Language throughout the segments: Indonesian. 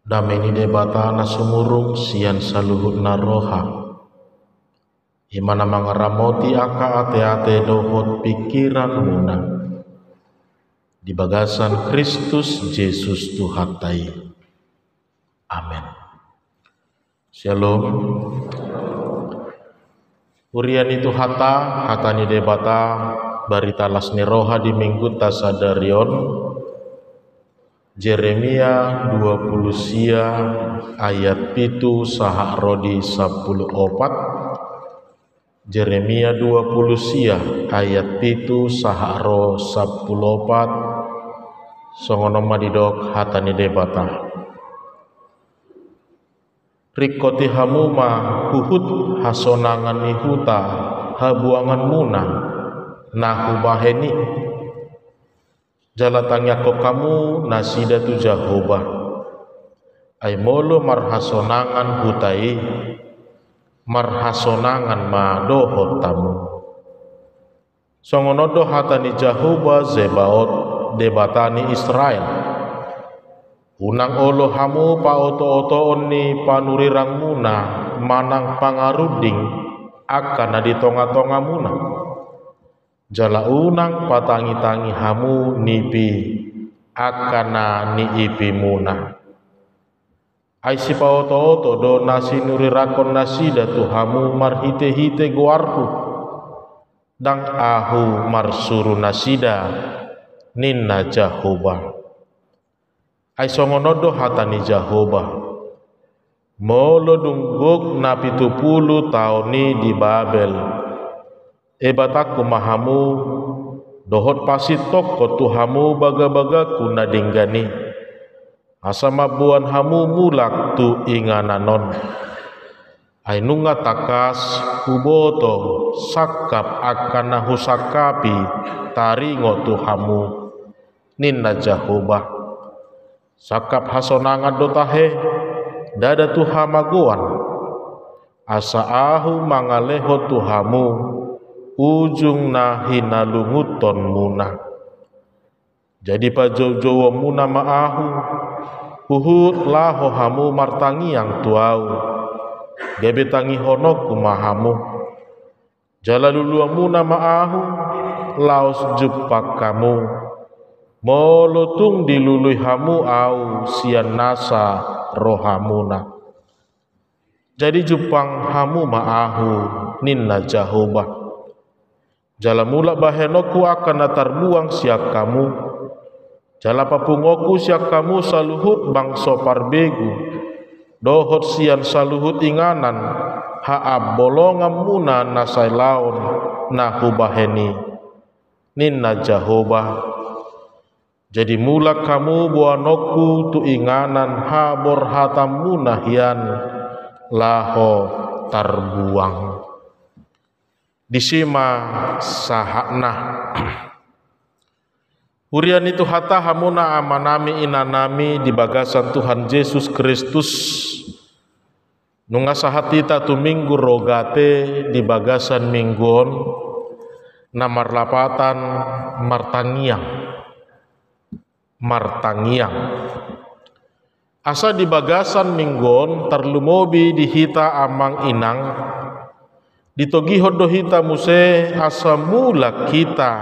dameni debata na sumurung sian saluhut na roha. Imana mangaramoti aka ate-ate dohot pikiran muna. Di bagasan Kristus Yesus Tuhan tai. Amin. Shalom. Urian itu hatani debata barita lasni roha di minggu tasadarion Jeremia 20 sia ayat pitu saha rodi 14. Jeremia 20 sia ayat pitu saha ro 14. Songono madidok hatani debata. Rikoti hamuma huhut hasonangan nihuta habuangan muna nahu baheni jalatangnya ko kamu nasida tu Jehovah ay molo marhasonangan hutai marhasonangan ma dohot tamu songonodo hatani Jehovah Zebaot debatani Israel. Unang olo hamu pa oto-otoon ni panurirang muna manang pangaruding akan di tonga-tonga muna. Jala unang patangi-tangi hamu nipi akan ni ipi muna. Ay si pa oto-oto do nasi nurirakon nasida tu hamu marhite-hite guarku. Dang ahu marsuru nasida ninna Jehovah. Ay songonodo hatani Jehovah molo dungguk na 70 taoni di Babel ebataku mahamu dohot pasitok ko tuhamu baga-baga kuna dinggani asama buan hamu mulak tu ingananon ay nunga takas huboto sakap akan nahusakapi taringo tuhamu ninna Jehovah sakap hasonangan dotahe dada tuha maguan asa ahu mangaleho tuhamu ujung na hinalunguton muna jadi pajow-jowo muna maahu uhut laho hamu martangiang tuau gebetangi honok kumahamu jalalulua muna maahu laos jupak kamu molo tung dilului hamu au sian nasa rohamuna jadi jupang hamu maahu ninna Jehovah jala mula bahenoku akan natarbuang siak kamu jala papungoku siak kamu saluhut bangso parbegu dohot sian saluhut inganan haab bolongam muna nasai laon nahu baheni ninna Jehovah jadi mula kamu buanoku tu inganan habor hatamu nahian laho tarbuang disima sahakna urian itu hata hamuna amanami inanami di bagasan Tuhan Yesus Kristus nunga sahatita tu minggu rogate di bagasan mingguon namarlapatan martangiang asa di bagasan minggon terlumobi dihita amang inang ditogiho dohita muse asa mula kita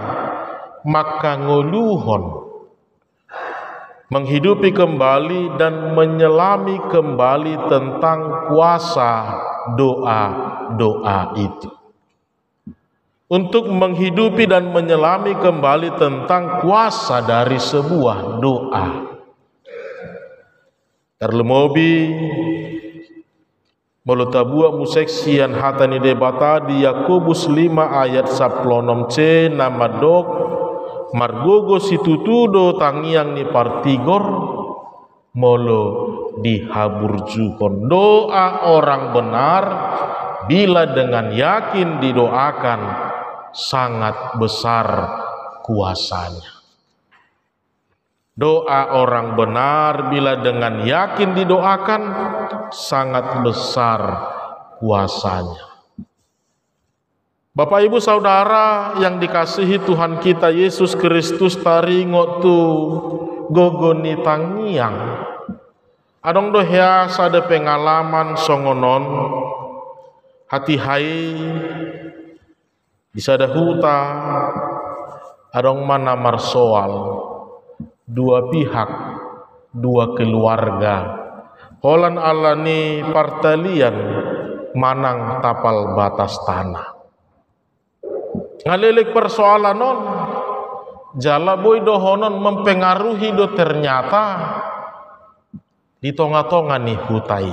maka ngoluhon menghidupi kembali dan menyelami kembali tentang kuasa doa itu untuk menghidupi dan menyelami kembali tentang kuasa dari sebuah doa. Terlemobi melutabua museksian hatani debata di Yakobus 5 ayat 16c nama dok margogo situtudo tangiang ni partigor molo dihaburjuhon doa orang benar bila dengan yakin didoakan sangat besar kuasanya. Doa orang benar bila dengan yakin didoakan sangat besar kuasanya. Bapak Ibu Saudara yang dikasihi Tuhan kita Yesus Kristus taringo tu gogoni tangiang Adong do hea sada pengalaman songonon hati hai bisa ada huta adong mana marsoal dua pihak dua keluarga holan alani partalian manang tapal batas tanah ngalilik persoalan non jala boy dohonon mempengaruhi do ternyata di tonga-tonga nih hutai.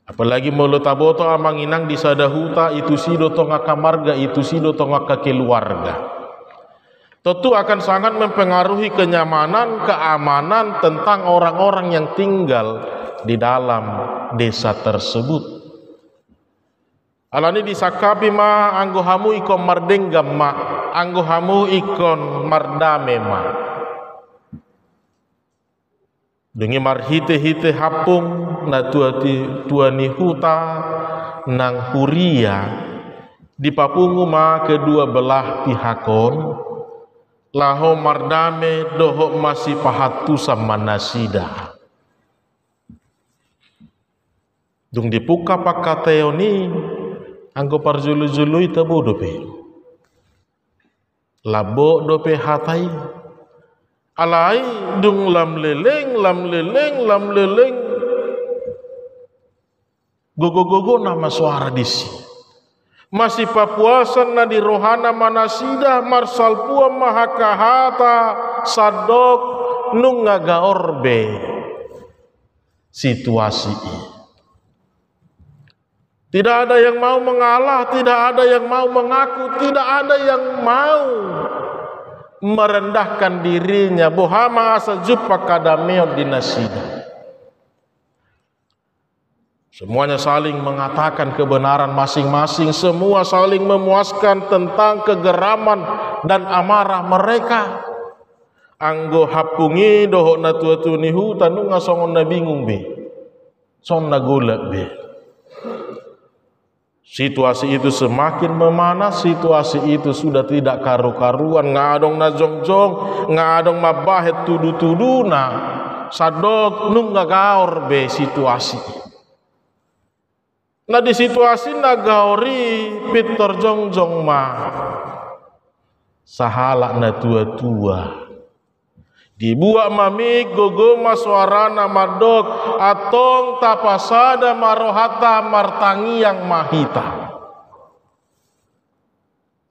Apalagi mulu taboto amang inang di sada huta itu sido tonga kamarga itu sido tonga keluarga. Tentu akan sangat mempengaruhi kenyamanan, keamanan tentang orang-orang yang tinggal di dalam desa tersebut. Alani disakapi ma anggo hamu ikon mardenggam ma anggo hamu ikon mardame ma. Dungi marhite-hite hapung na tuani huta nang huria di papungu ma kedua belah pihakon laho mardame doho masih pahatu sama nasida dung dipuka pakateoni anggo parjulu-julu ita bodope labo dope hatai alai dung lam leleng gogo nama suara disi masih papuasan na di rohana manasida marsal pua mahakahata sadok nung ngagaorbe situasi ini. Tidak ada yang mau mengalah, tidak ada yang mau mengaku, tidak ada yang mau merendahkan dirinya. Bohama asa jumpa kadameo di nasida. Semuanya saling mengatakan kebenaran masing-masing, semua saling memuaskan tentang kegeraman dan amarah mereka. Anggo hapungi dohok na tua-tua nihu tanu ngasongon na bingung be. Son na gula be. Situasi itu semakin memanas, situasi itu sudah tidak karu-karuan, ngadong na jongjong, ngadong mabahet tudu-tuduna, sadok nung ngagaor be situasi. Nah di situasi nagaori Peter jongjong ma sahala na tua-tua. Dibuat mami gogo maswarana madok atong tapasada marohata martangi yang mahita.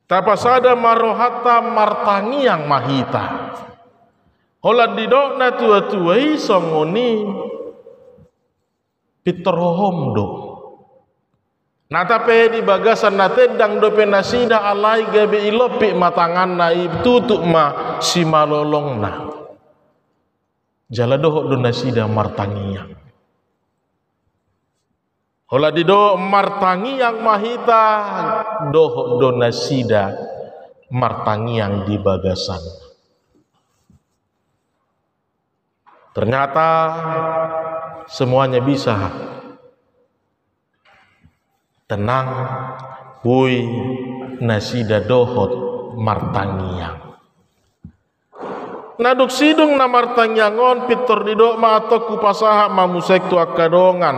Tapasada marohata martangi yang mahita. Holan didok na tua-tua isongoni pitrohomdo. Natape di bagasan na tendang dope nasida alai gabe ilopi matangan na tutuk ma si malolong na. Jala dohok do nasida martangiang. Hola di do martangiang mahita dohok do nasida martangiang di bagasan. Ternyata semuanya bisa tenang, boy nasida dohot martangiang. Naduk sidung na martangiangon pitor didok ma atau kupasaha mamusek tu akadongan.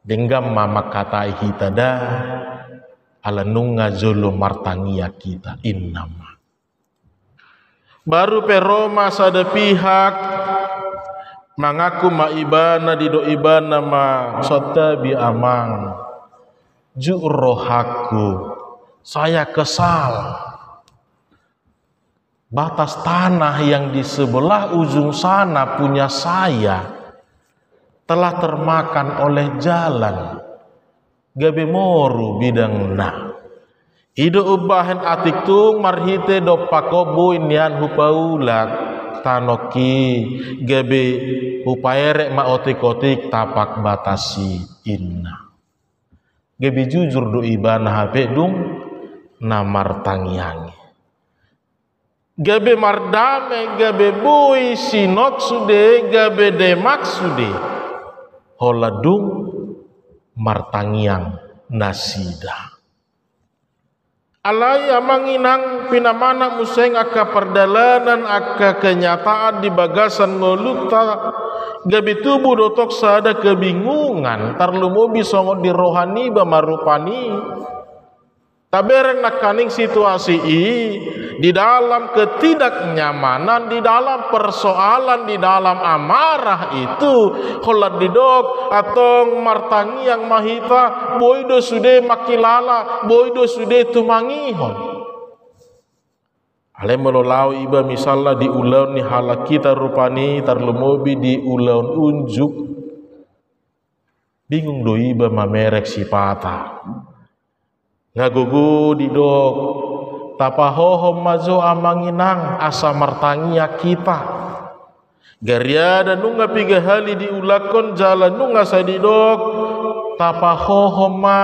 Denggam mama katai kita dah ala nunga jolo martangia kita innama. Baru peroma sada pihak mengaku ma ibana dido ibana ma sotabi amang jurohaku saya kesal batas tanah yang di sebelah ujung sana punya saya telah termakan oleh jalan gabe moru bidang na ido ubahen atik tung marhite do pakobo inian hupaulat tanoki gabe upaerek ma otik-otik tapak batasi inna gabe jujur do ibana hape dung na martangiangi gabe mardame gabe bui sinok sude gabe demak sude holadung martangiang nasida Alai amanginang pinamana museng aka perdalanan aka kenyataan di bagasan ngolukta gabi tubuh dotok sada kebingungan tarlumobi songot di rohani bamarupani tabereng nakaning situasi di dalam ketidaknyamanan, di dalam persoalan, di dalam amarah itu kholat didok atau martangi yang mahita boido sude makilala boido sude tumangihon ale melolau iba misalnya di ulaun ni halak kita rupani tarlumobi di ulaun unjuk bingung do iba mamerek sipata ngagugu didok tapahohom mazo amanginang asa martangia kita gariada nunga piga hali diulakon jalan nunga sadidok tapahohom ma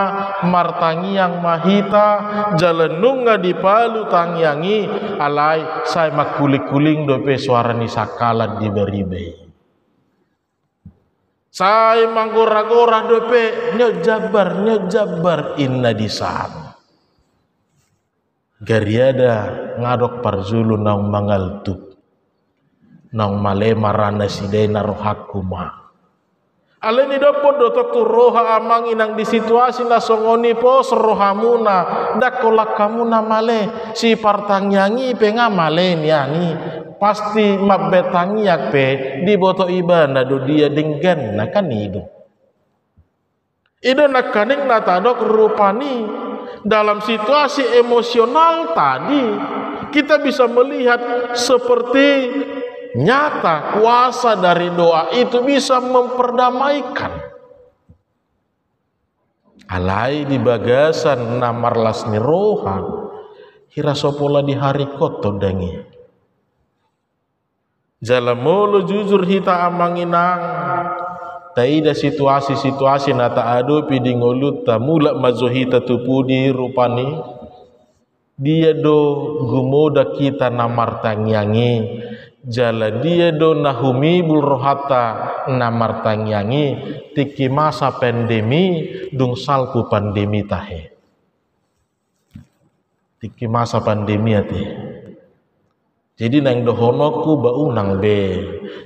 martangiang mahita jalan nunga dipalu tangyangi alai saya makulik-kuling dope suara ni sakalan di beribe saya manggora-gora dope nyojabar inna disan gariada ngadok parzulu naung mangaltuk naung male marana sidena rohakuma aleni dopod dotok tu roha amanginang di situasi na songoni pos rohamuna dakolak kamuna male si partangyangi penga male niani pasti mabbetangi pe di boto ibana do dia denggan na kan ido nakaning natadok rupani dalam situasi emosional tadi kita bisa melihat seperti nyata kuasa dari doa itu bisa memperdamaikan alai di bagasan namarlas ni roha hirasopola di hari koto dangi jalamolo jujur hita amanginang taida situasi-situasi nata ado pidi ngolut tamula mazohita tupudi rupani dia do gumoda kita namartangyangi jala dia do nahumi bulrohata namartangyangi tiki masa pandemi dung salku pandemi tahe tiki masa pandemi ati jadi nang dohonoku baunang be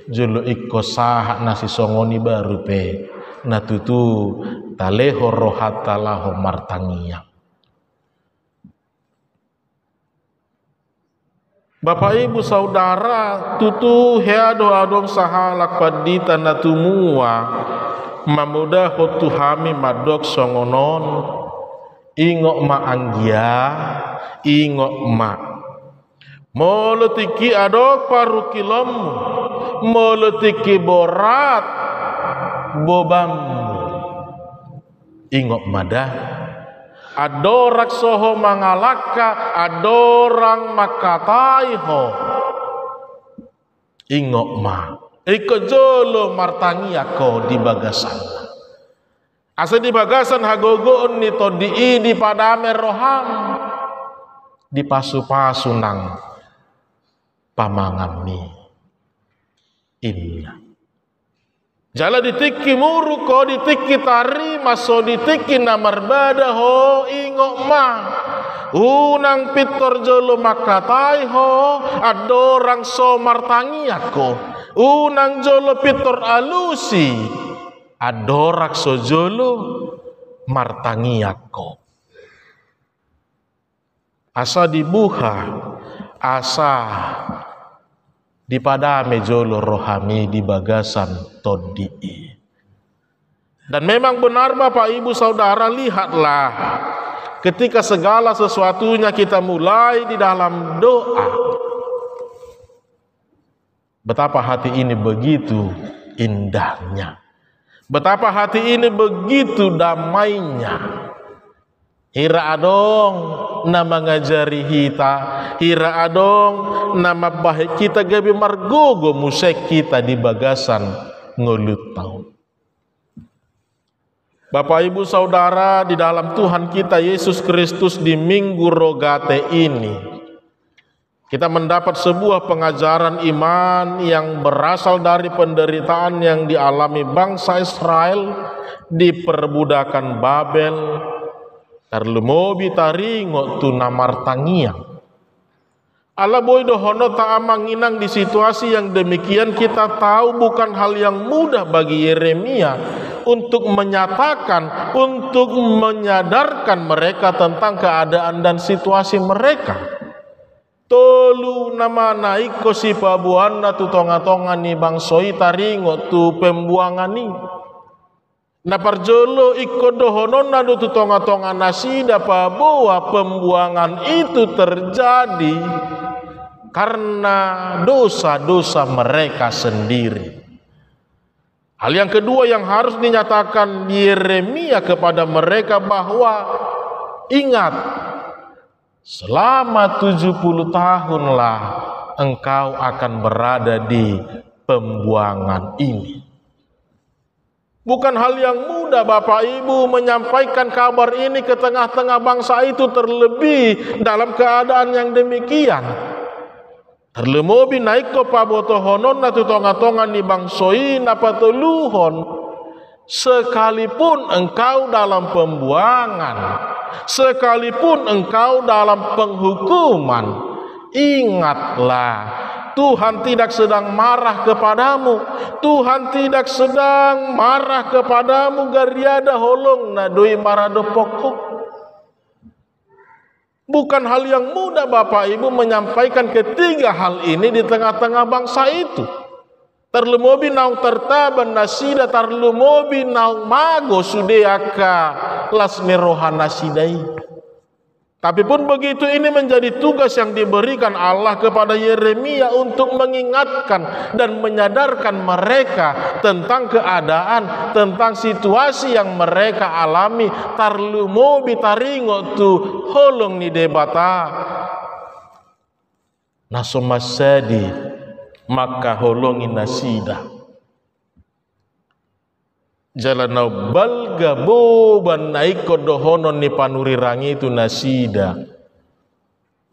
jolo ikko sahak nasi songoni baru pe natutu taleho rohata laho martangiya. Bapak ibu saudara tutu heado adom sahalak padita natumua mamuda hotu hami madok songonon ingok ma anggia ingok ma moletiki adok paru kilom moletiki borat bobam ingok madah adorak soho mangalaka adorang makataiho ingok ma iko jolo martangi ako di bagasan asa di bagasan hagogoon nito di padame roham di pasu-pasu nang pamangami inna jala ditiki muru ko ditiki tari maso ditiki namarbada ho ingok ma unang pitor jolo makatai ho adorang so martangi ako unang jolo pitor alusi adorak so jolo martangi ako asa dibuha asa di padame jolo rohami di bagasan todii. Dan memang benar Bapak Ibu Saudara, lihatlah ketika segala sesuatunya kita mulai di dalam doa, betapa hati ini begitu indahnya, betapa hati ini begitu damainya. Hira adong nama ngajari hita, hira adong nama baik kita gabi margogo musek kita di bagasan ngulut tahun. Bapak Ibu Saudara, di dalam Tuhan kita Yesus Kristus di Minggu Rogate ini kita mendapat sebuah pengajaran iman yang berasal dari penderitaan yang dialami bangsa Israel di perbudakan Babel. Tarlumobi taringo tu namar tangiang. Allah boy dohono ta amanginang di situasi yang demikian. Kita tahu bukan hal yang mudah bagi Yeremia untuk menyatakan, untuk menyadarkan mereka tentang keadaan dan situasi mereka. Tolu nama naik ko si pabuana tu tonga-tonga ni bangsoi taringo tu pembuangan ni. Na parjolo ikut dohonon nadu tu tonga-tonga nasida bahwa pembuangan itu terjadi karena dosa-dosa mereka sendiri. Hal yang kedua yang harus dinyatakan Yeremia kepada mereka bahwa ingat, selama 70 tahunlah engkau akan berada di pembuangan ini. Bukan hal yang mudah Bapak Ibu menyampaikan kabar ini ke tengah-tengah bangsa itu, terlebih dalam keadaan yang demikian. Terlemobi naik ke pabotohonon na tutonga-tonga ni bangsoi na patuluhon. Sekalipun engkau dalam pembuangan, sekalipun engkau dalam penghukuman, ingatlah Tuhan tidak sedang marah kepadamu. Tuhan tidak sedang marah kepadamu gariada holong na doi marado pokok. Bukan hal yang mudah Bapak Ibu menyampaikan ketiga hal ini di tengah-tengah bangsa itu. Terlumobi naung tertaban nasida, terlumobi naung mago sudeaka lasni rohana sidai. Tapi pun begitu, ini menjadi tugas yang diberikan Allah kepada Yeremia untuk mengingatkan dan menyadarkan mereka tentang keadaan, tentang situasi yang mereka alami. Tarlumobi taringo tu holong ni debata nasomasadi maka holongi nasida. Jalanau balga boban naik kodohonon ni panurirangi itu nasida.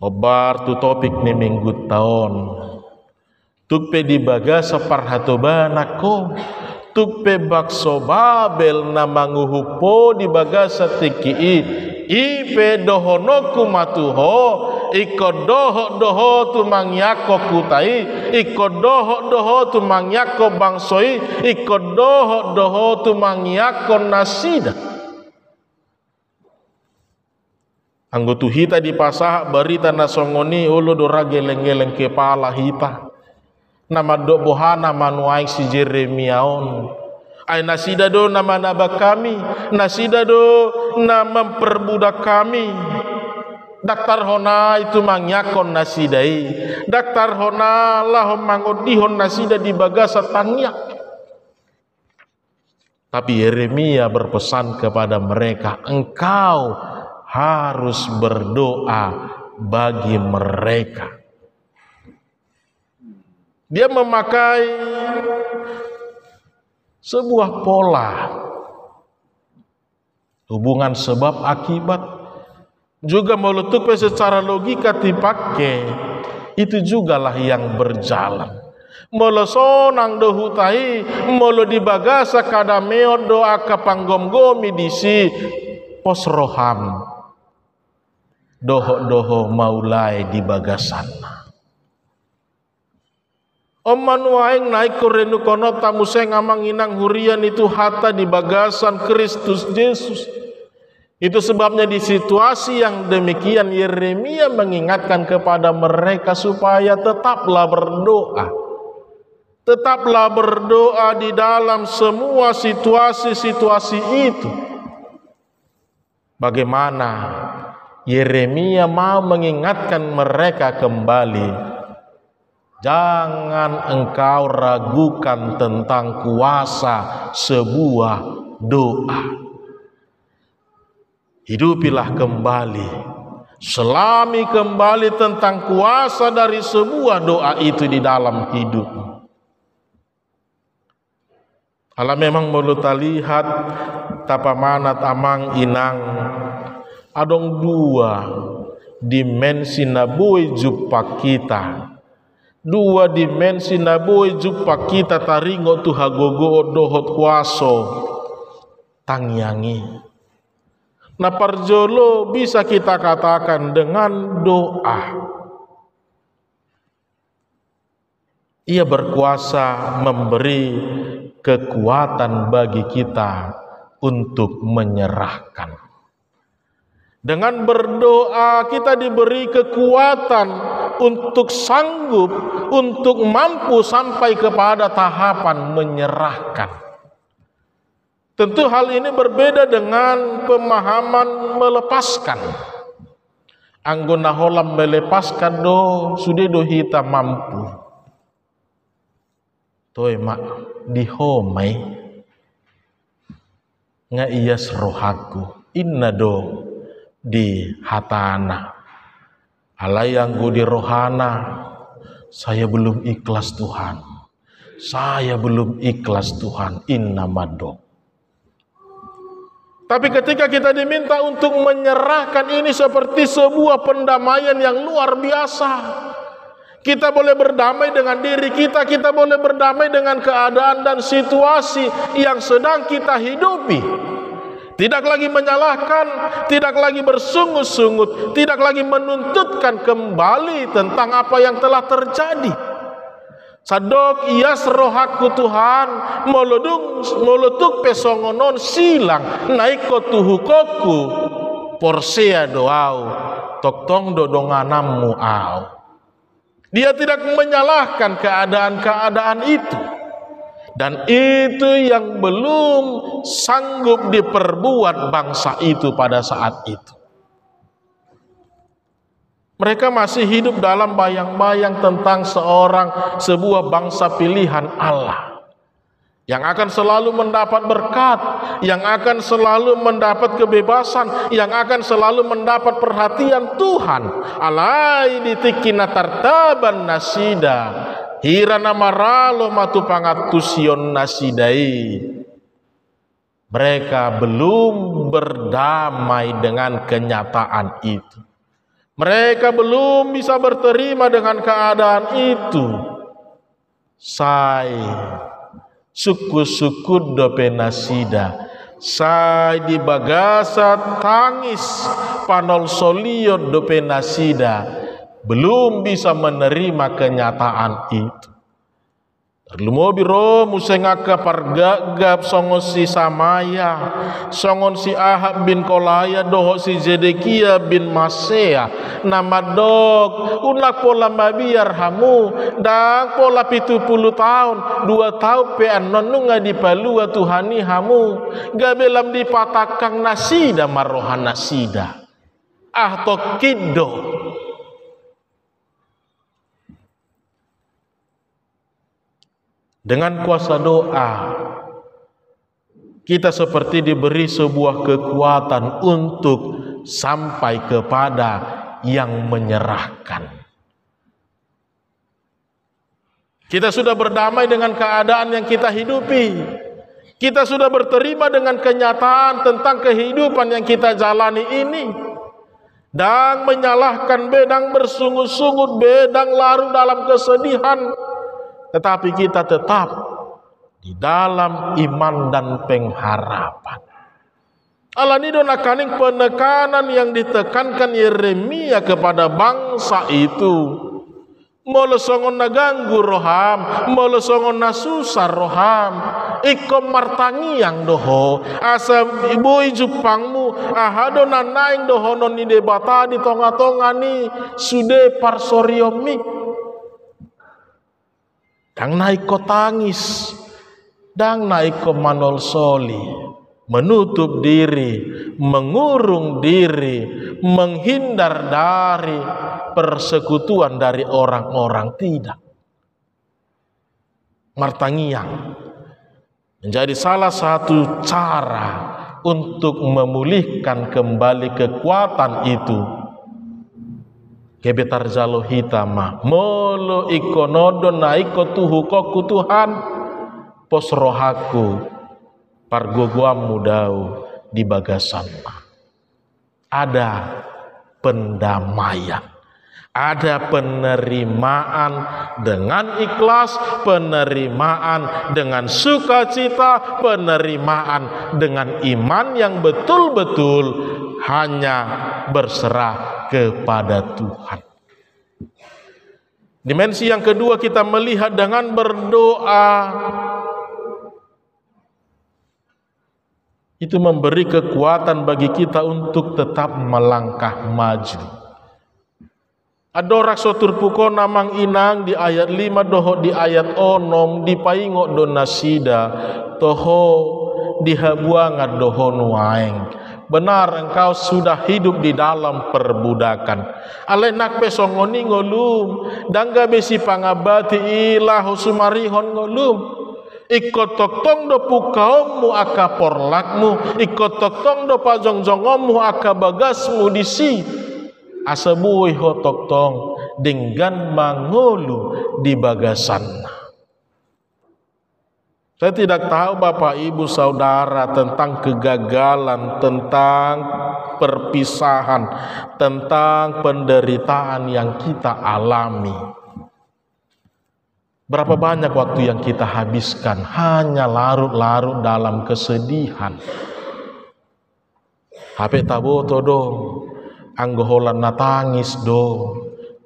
Obar tu topik ni minggu tahun. Tukpe di bagasa parhatobanako. Tukpe bakso babel na manguhupo di bagasa tiki. Ipe dohonoku matuho. Iko doho tu mangyako kutai, iko doho tu mangyako bangsoi, iko doho tu mangyako nasida. Anggutu hita di pasah berita nasongoni ulo dora geleng-geleng kepala hita. Nama dok bohana manuai si Jeremiaon. Ay nasida do nama naba kami, nasida do nama memperbudak kami. Daktar hona itu mangyakon nasidai. Daktar hona lah mangodihon nasida di bagasa tangyak. Tapi Yeremia berpesan kepada mereka, engkau harus berdoa bagi mereka. Dia memakai sebuah pola hubungan sebab akibat. Juga meletup secara logika dipakai, itu jugalah yang berjalan. Molo sonang dohutai, molo dibagasa kadameo doa kapanggom-gomi disi posroham. Doho-doho maulai dibagasan. Manuaeng naik korenu kono tamu saya ngamang inang hurian itu hata dibagasan Kristus Yesus. Itu sebabnya di situasi yang demikian Yeremia mengingatkan kepada mereka supaya tetaplah berdoa. Tetaplah berdoa di dalam semua situasi-situasi itu. Bagaimana Yeremia mau mengingatkan mereka kembali. Jangan engkau ragukan tentang kuasa sebuah doa. Hidupilah kembali, selami kembali tentang kuasa dari sebuah doa itu di dalam hidupmu. Allah memang perlu lihat tapamanat amang inang adong dua dimensi nabui jumpa kita. Dua dimensi nabui jumpa kita taringo tu hagogo dohot kuaso tangyangi. Nah parjolo bisa kita katakan dengan doa. Ia berkuasa memberi kekuatan bagi kita untuk menyerahkan. Dengan berdoa kita diberi kekuatan untuk sanggup, untuk mampu sampai kepada tahapan menyerahkan. Tentu hal ini berbeda dengan pemahaman melepaskan. Anggona holam melepaskan sudah hita mampu. Toy mak dihomai nga iyas rohaku inna di hatana alayang di rohana saya belum ikhlas Tuhan, saya belum ikhlas Tuhan, inna mado. Tapi ketika kita diminta untuk menyerahkan, ini seperti sebuah pendamaian yang luar biasa. Kita boleh berdamai dengan diri kita, kita boleh berdamai dengan keadaan dan situasi yang sedang kita hidupi. Tidak lagi menyalahkan, tidak lagi bersungut-sungut, tidak lagi menuntutkan kembali tentang apa yang telah terjadi. Sadok iyas rohaku Tuhan, molotuk pesongonon silang, naik kotuhukoku, porsea doau, toktong dodonganamu au. Dia tidak menyalahkan keadaan-keadaan itu. Dan itu yang belum sanggup diperbuat bangsa itu pada saat itu. Mereka masih hidup dalam bayang-bayang tentang sebuah bangsa pilihan Allah. Yang akan selalu mendapat berkat, yang akan selalu mendapat kebebasan, yang akan selalu mendapat perhatian Tuhan. Alai ditikina tartaban nasida, hirana maralo matu pangatusion nasidai. Mereka belum berdamai dengan kenyataan itu. Mereka belum bisa berterima dengan keadaan itu. Suku-suku dope nasida, sai di bagasa tangis panol solio dope nasida, belum bisa menerima kenyataan itu. Terlumo biro musengaka pargagap songon si Samaya, songon si Ahab bin Kolaya, doho si Zedekia bin Masea, nama dog unak pola mabiar hamu, dan pola 70 tahun, 2 tahun pe anonunga di palua Tuhani hamu, gabelam dipatakang nasida marohan nasida, tokido. Dengan kuasa doa, kita seperti diberi sebuah kekuatan untuk sampai kepada yang menyerahkan. Kita sudah berdamai dengan keadaan yang kita hidupi. Kita sudah berterima dengan kenyataan tentang kehidupan yang kita jalani ini. Dan menyalahkan bedang bersungut-sungut, bedang larut dalam kesedihan. Tetapi kita tetap di dalam iman dan pengharapan. Allah ini donakaning penekanan yang ditekankan Yeremia kepada bangsa itu. Molo songon naganggu roham, molo songon nasusar roham. Ikom martangiang doho, asa ibu ijupangmu, ahado nanaing doho non ni debata di tonga-tonga ni sude parsoriomi. Dang naik ko tangis, dang naik ko manol soli, menutup diri, mengurung diri, menghindar dari persekutuan dari orang-orang, tidak. Martangiang menjadi salah satu cara untuk memulihkan kembali kekuatan itu. Kebetar jalo hitama molo ikonodo naiko tuhukoku Tuhan pos rohaku pargogoamu dau di bagasanna. Ada pendamaian, ada penerimaan dengan ikhlas, penerimaan dengan sukacita, penerimaan dengan iman yang betul-betul hanya berserah kepada Tuhan. Dimensi yang kedua, kita melihat dengan berdoa itu memberi kekuatan bagi kita untuk tetap melangkah maju. Adorak sotur puko namang inang di ayat 5 doho di ayat 6 di paingok do nasida toho dihabuangat doho nuaeng. Benar engkau sudah hidup di dalam perbudakan. Alenak pesongoni ngolum dangga besi pangabati ilah sumarihon ngolum. Ikut toktong do pukaumu aka porlakmu, ikut toktong do pajongjongomu aka bagasmu disi. Asabuhi ho toktong dengan mangolu di bagasan. Saya tidak tahu Bapak Ibu Saudara tentang kegagalan, tentang perpisahan, tentang penderitaan yang kita alami. Berapa banyak waktu yang kita habiskan hanya larut-larut dalam kesedihan. HP taboto do, anggoholan natangis do,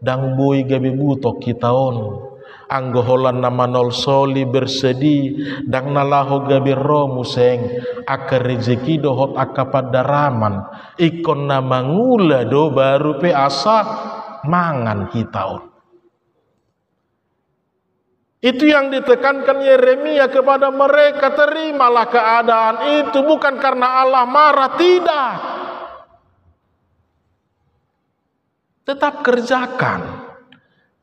dang bui gabi butok kita on. Anggoholan nama nol soli bersedih, dang nalaho gabi romu seng, aka rezeki dohot aka padaraman, ikon nama ngula do baru pe asa mangan kita on. Itu yang ditekankan Yeremia kepada mereka, terimalah keadaan itu bukan karena Allah marah, tidak. Tetap kerjakan.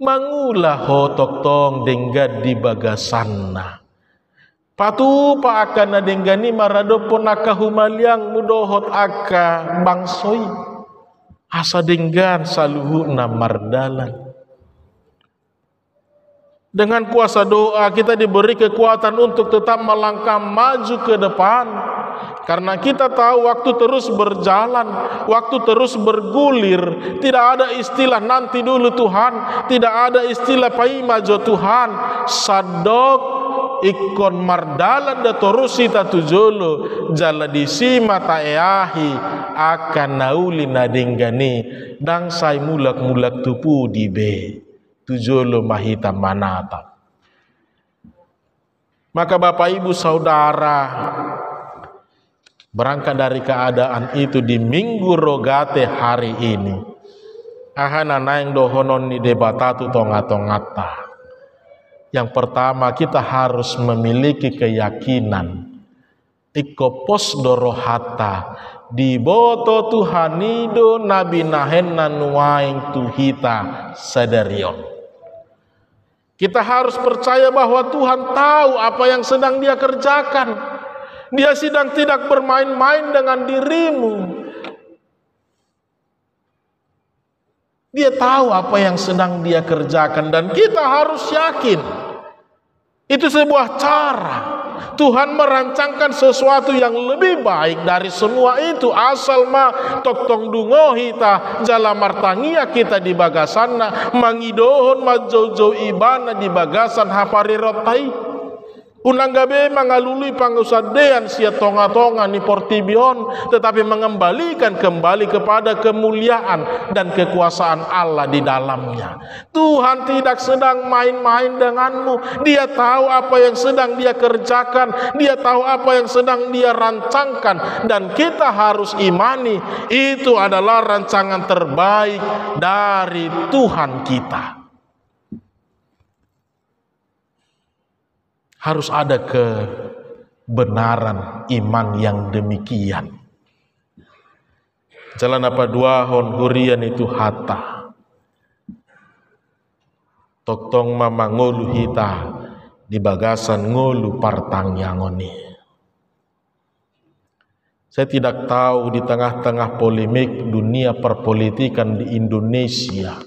Mangulah hotok tong dengga di bagasanna. Patu pa akan na denggani marado pun aka humaliang mudohot aka bangsoi. Asa denggan saluhu na mardalan. Dengan puasa doa kita diberi kekuatan untuk tetap melangkah maju ke depan. Karena kita tahu waktu terus berjalan, waktu terus bergulir. Tidak ada istilah nanti dulu Tuhan, tidak ada istilah pai maju Tuhan. Sadok ikon mardalan da torusi tatujolo jala disima taeahi akan nauli nadenggani dang sai mulak-mulak tupu di be tujolo mahita manata. Maka Bapak Ibu Saudara, berangkat dari keadaan itu di Minggu Rogate hari ini, ahana naing dohonon ni debatatu tonga-tongata. Yang pertama, kita harus memiliki keyakinan iko pos dorohata di boto Tuhanido nabi nahen nanuaing tuhita sadarion. Kita harus percaya bahwa Tuhan tahu apa yang sedang Dia kerjakan. Dia sedang tidak bermain-main dengan dirimu. Dia tahu apa yang sedang Dia kerjakan dan kita harus yakin. Itu sebuah cara. Tuhan merancangkan sesuatu yang lebih baik dari semua itu. Asal ma toktong dungohita jala martangia kita di bagasanna mangidohon majojo ibana di bagasan hapari rotai. Unanggabe mengalului pangusadean sia tonga-tonga ni portibion, tetapi mengembalikan kembali kepada kemuliaan dan kekuasaan Allah di dalamnya. Tuhan tidak sedang main-main denganmu. Dia tahu apa yang sedang Dia kerjakan, Dia tahu apa yang sedang Dia rancangkan, dan kita harus imani itu adalah rancangan terbaik dari Tuhan kita. Harus ada kebenaran iman yang demikian. Jalan apa dua hon hurian itu hata. Toktong mama ngolu hita di bagasan ngolu partang yangoni. Saya tidak tahu di tengah-tengah polemik dunia perpolitikan di Indonesia,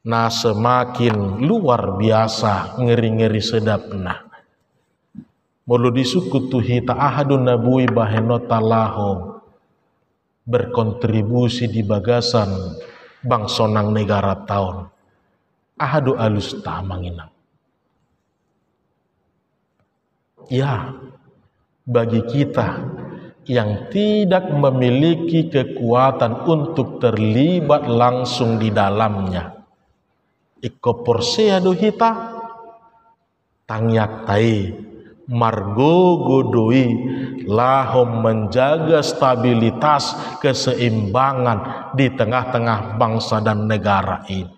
nah semakin luar biasa ngeri-ngeri sedap nah. Mulu disukut tuhita ahadun nabui bahenota laho berkontribusi di bagasan bangsonang negara tahun. Ahadu alus tamanginang. Ya, bagi kita yang tidak memiliki kekuatan untuk terlibat langsung di dalamnya. Iko porsea do hita tangyak tai margo godoi lahom menjaga stabilitas keseimbangan di tengah-tengah bangsa dan negara ini.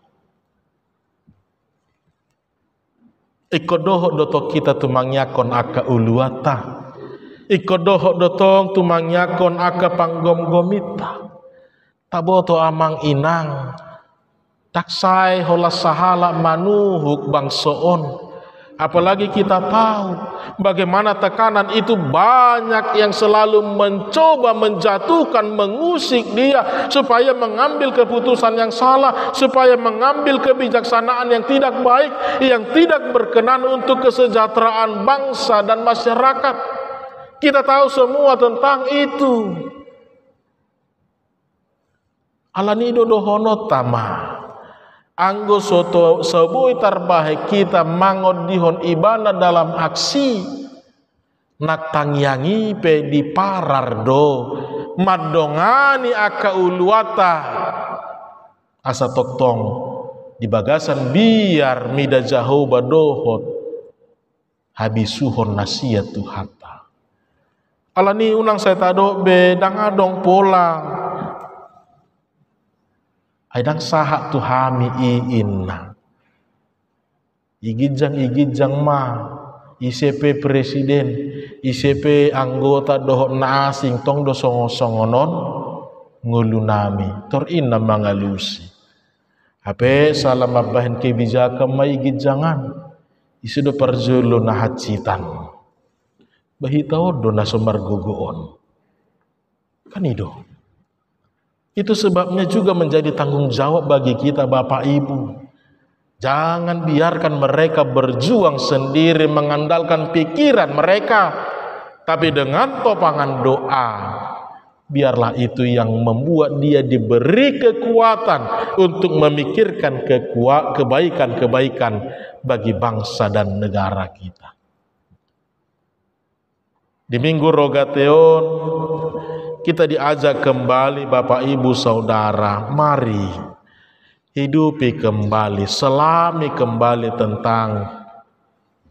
Iko dohok doto kita tumangyakon aka uluata. Iko dohok dotong tumangyakon aka panggom-gomita. Taboto amang inang taksai hola sahala manuhuk bangsoon. Apalagi kita tahu bagaimana tekanan itu banyak yang selalu mencoba menjatuhkan, mengusik dia supaya mengambil keputusan yang salah, supaya mengambil kebijaksanaan yang tidak baik, yang tidak berkenan untuk kesejahteraan bangsa dan masyarakat. Kita tahu semua tentang itu. Alanido dohono tama. Anggo soto sebui terbaik kita mangod dihon ibana dalam aksi nak tangyangi pe di parardo madongani aka uluata asa toktong di bagasan biar mida jauh badohot habisuhon nasihat tuhata. Alani unang saya tado be dangadong pola aidang sahak tuhami iinna igijang ma ICP presiden ICP anggota dohok na asing tong do songo-songonon ngulunami tor inna mangalusi ape salam abahin kebijakan may gijangan isudo parjulo na hatsitan bahitao do na sumargugoon kanido. Itu sebabnya juga menjadi tanggung jawab bagi kita Bapak Ibu. Jangan biarkan mereka berjuang sendiri mengandalkan pikiran mereka. Tapi dengan topangan doa, biarlah itu yang membuat dia diberi kekuatan untuk memikirkan kebaikan-kebaikan bagi bangsa dan negara kita. Di Minggu Rogateon, kita diajak kembali Bapak Ibu Saudara, mari hidupi kembali, selami kembali tentang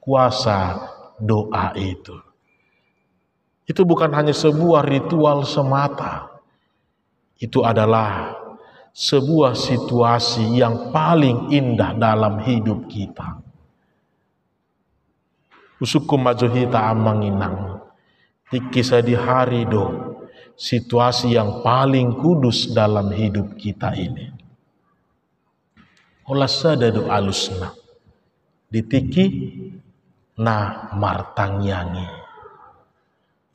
kuasa doa itu. Itu bukan hanya sebuah ritual semata. Itu adalah sebuah situasi yang paling indah dalam hidup kita. Usukum majohita amanginang. Kisah di hari do. Situasi yang paling kudus dalam hidup kita ini. Olah sadadu alusna ditiki na martangyangi.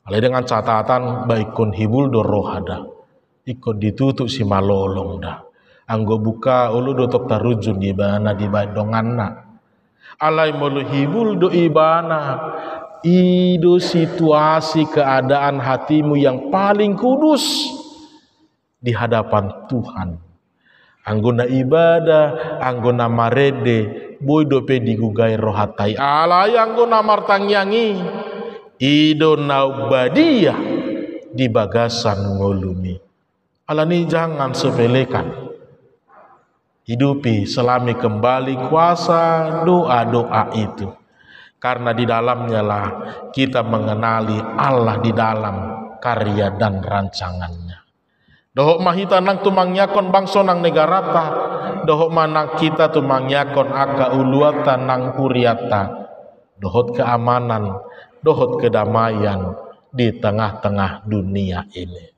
Oleh dengan catatan baikun hibul do rohada ikut ditutup si malolong dah. Anggo buka ulu do tok tarujun ibana di badonganna. Alai mulu hibul do ibana. Itu situasi keadaan hatimu yang paling kudus di hadapan Tuhan. Anggona ibadah, anggona marede, boy dope digugai rohatai. Alai anggona martangyangi, ido naubadia di bagasan ngolumi. Alani jangan sepelekan. Hidupi selami kembali kuasa doa-doa itu. Karena di dalamnya lah kita mengenali Allah di dalam karya dan rancangannya. Dohok mahita nang tumangyakon bangso nang negarata. Dohok manang kita tumangyakon aka uluata nang huriata. Dohot keamanan, dohot kedamaian di tengah-tengah dunia ini.